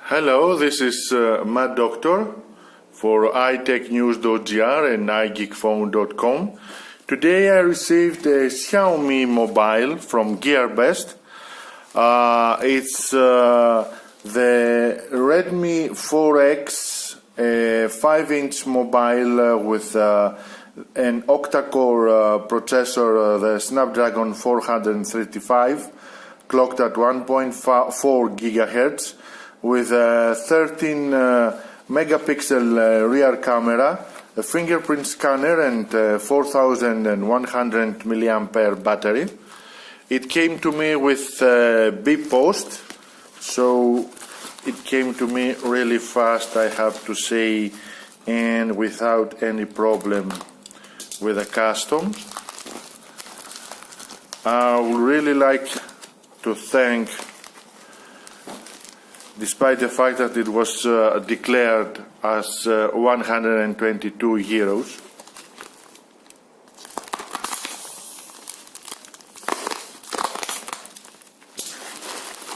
Hello, this is Matt Doctor for iTechNews.gr and iGeekPhone.com. Today I received a Xiaomi mobile from GearBest. It's the Redmi 4X, a 5-inch mobile with an octa-core processor, the Snapdragon 435, clocked at 1.4 GHz, with a 13 megapixel rear camera, a fingerprint scanner, and 4100 milliampere battery. It came to me with B post, so it came to me really fast, I have to say, and without any problem with the custom. I would really like to thank, despite the fact that it was declared as 122 euros.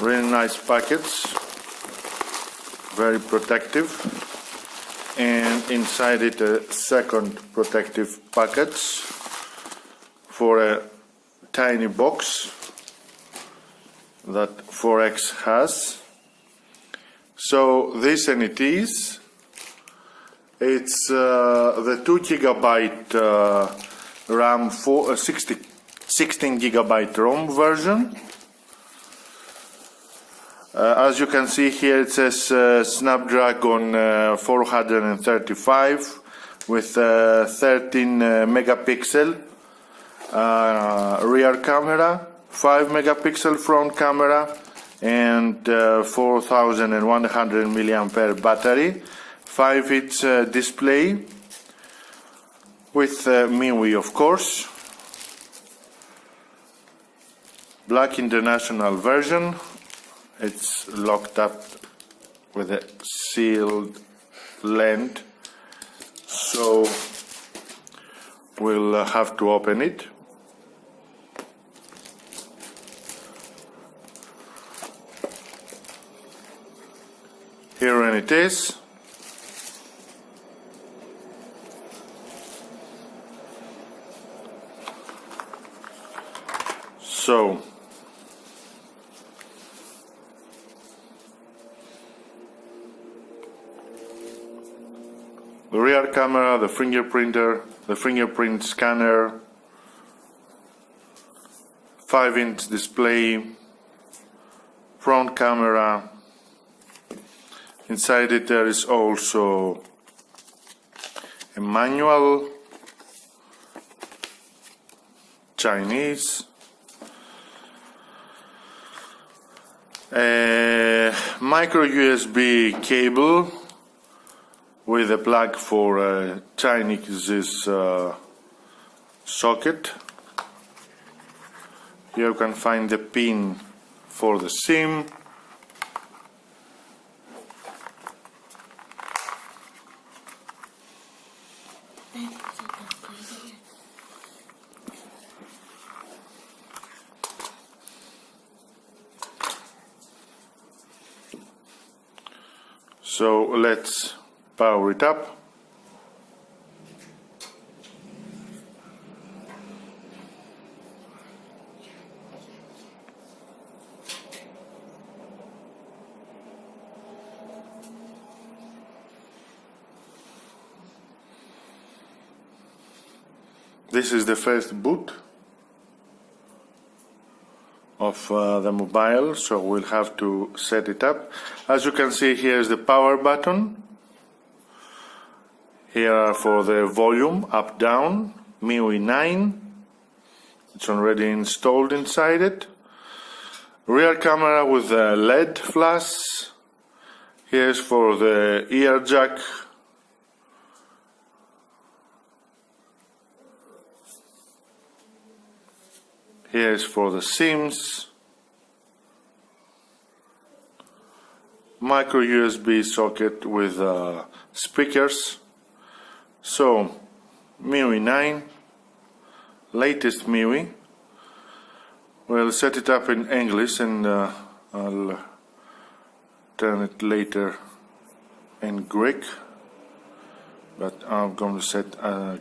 Really nice package, very protective, and inside it a second protective package for a tiny box that 4X has. So this and it is. It's the 2 GB RAM, 16 GB ROM version. As you can see here, it says Snapdragon 435 with 13 megapixel rear camera, 5 megapixel front camera, and 4100 milliampere battery, 5-inch display with MIUI, of course, black international version. It's locked up with a sealed lens, so we'll have to open it. Here and it is. So the rear camera, the fingerprinter, the fingerprint scanner, 5-inch display, front camera. Inside it there is also a manual, Chinese, a micro USB cable with a plug for Chinese socket. Here you can find the pin for the SIM. So let's power it up. This is the first boot of the mobile, so we'll have to set it up. As you can see, here is the power button. Here are for the volume, up, down, MIUI 9. It's already installed inside it. Rear camera with a LED flash. Here's for the ear jack. Here's for the SIMs. Micro USB socket with speakers. So, MIUI 9, latest MIUI. We'll set it up in English and I'll turn it later in Greek, but I'm going to set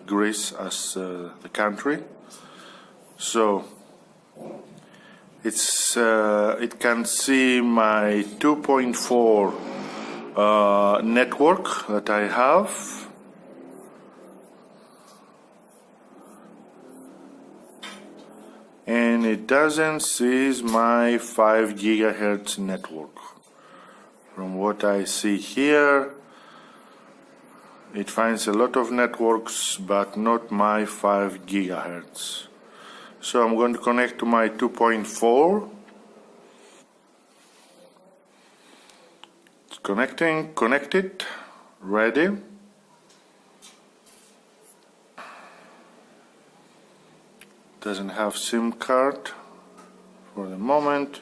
Greece as the country. So it can see my 2.4 network that I have. And it doesn't see my 5 gigahertz network. From what I see here, it finds a lot of networks, but not my 5 gigahertz. So I'm going to connect to my 2.4. It's connecting, connected, ready. Doesn't have SIM card for the moment.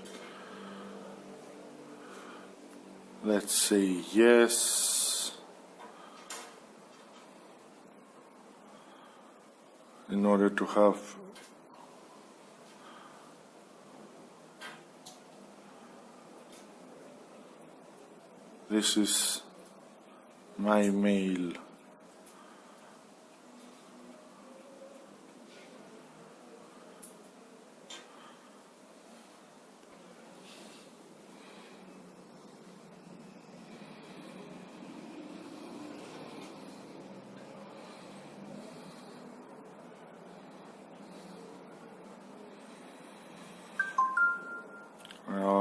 Let's say yes. In order to have this is my mail.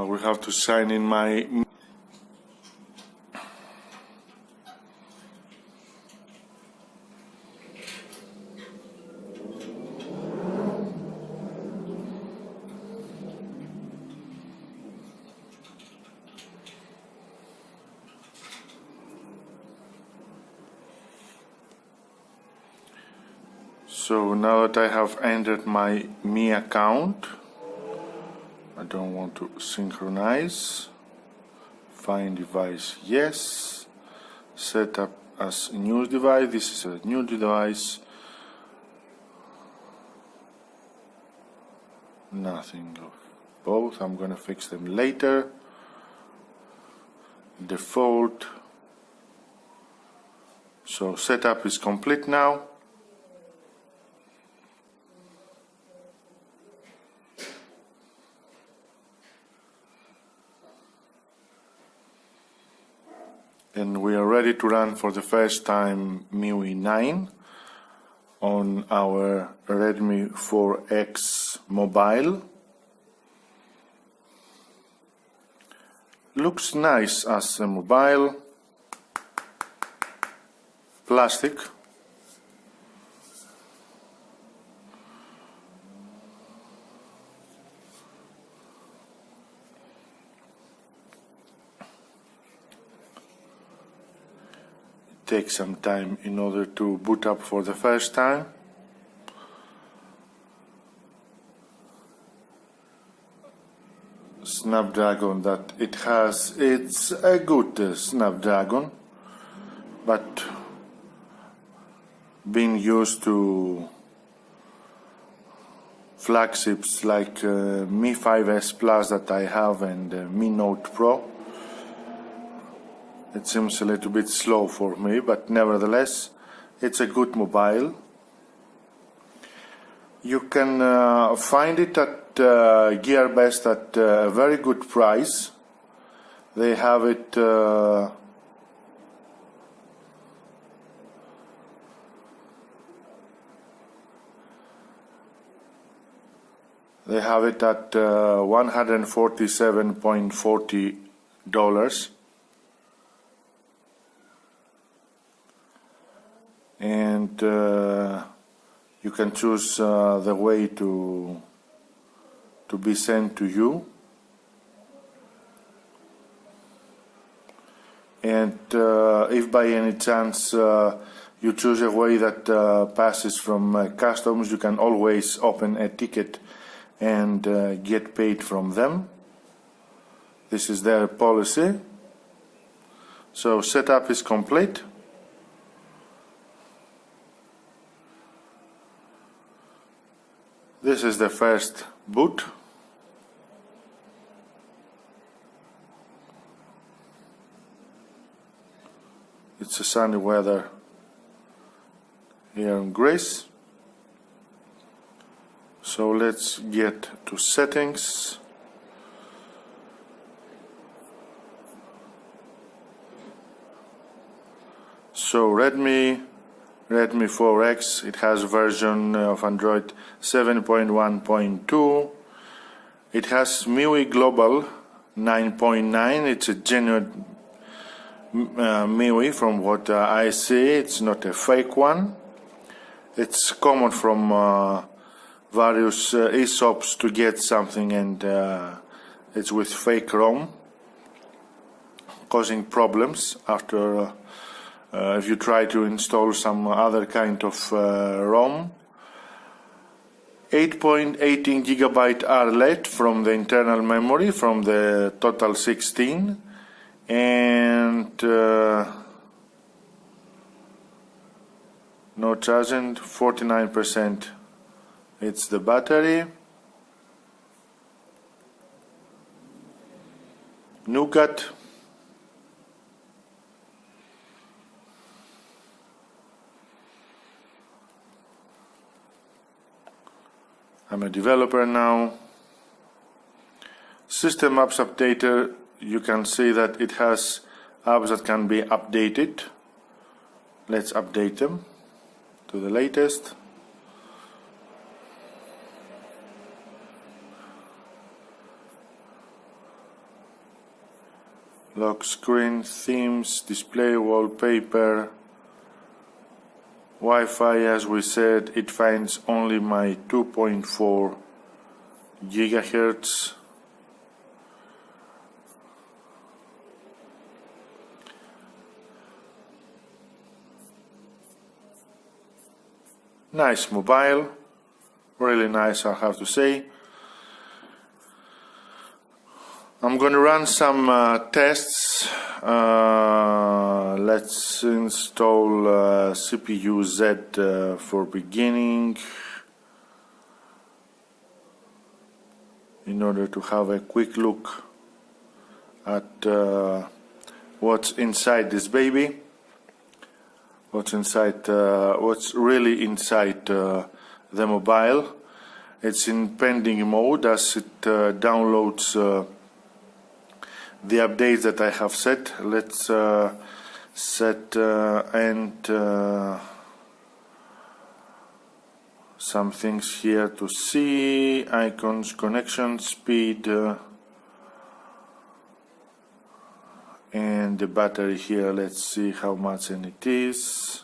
We have to sign in my So now that I have entered my Mi account, I don't want to synchronize. Find device, yes. Set up as a new device. This is a new device. Nothing of both. I'm gonna fix them later. Default. So setup is complete now. And we are ready to run for the first time MIUI 9 on our Redmi 4X mobile. Looks nice as a mobile. Plastic. Take some time in order to boot up for the first time. Snapdragon that it has, it's a good Snapdragon, but being used to flagships like Mi 5S Plus that I have and Mi Note Pro, it seems a little bit slow for me, but nevertheless, it's a good mobile. You can find it at GearBest at a very good price. They have it they have it at $147.40. And you can choose the way to be sent to you. And if by any chance you choose a way that passes from customs, you can always open a ticket and get paid from them. This is their policy. So setup is complete. This is the first boot. It's a sunny weather here in Greece. So let's get to settings. So Redmi 4X, it has version of Android 7.1.2. It has MIUI Global 9.9. It's a genuine MIUI from what I see. It's not a fake one. It's common from various e-shops to get something and it's with fake ROM, causing problems after if you try to install some other kind of ROM. 8.18 GB RLED from the internal memory, from the total 16, and no charging, 49%. It's the battery. Nougat. I'm a developer now. System apps updater, you can see that it has apps that can be updated. Let's update them to the latest. Lock screen, themes, display, wallpaper, Wi-Fi, as we said, it finds only my 2.4 gigahertz. Nice mobile, really nice, I have to say. I'm going to run some tests. Let's install CPU Z for beginning in order to have a quick look at what's inside this baby, what's really inside the mobile. It's in pending mode as it downloads the updates that I have set. Let's set and some things here to see, icons, connection speed, and the battery here. Let's see how much and it is.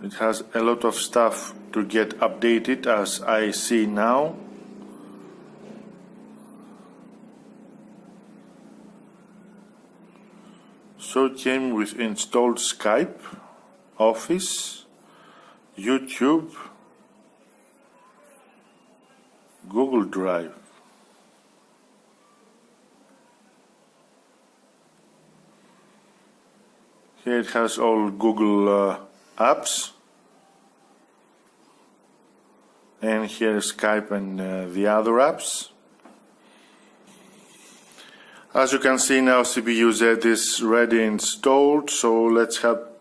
It has a lot of stuff to get updated, as I see now. So it came with installed Skype, Office, YouTube, Google Drive. Here it has all Google apps, and here is Skype and the other apps. As you can see now, CPU Z is ready installed, so let's have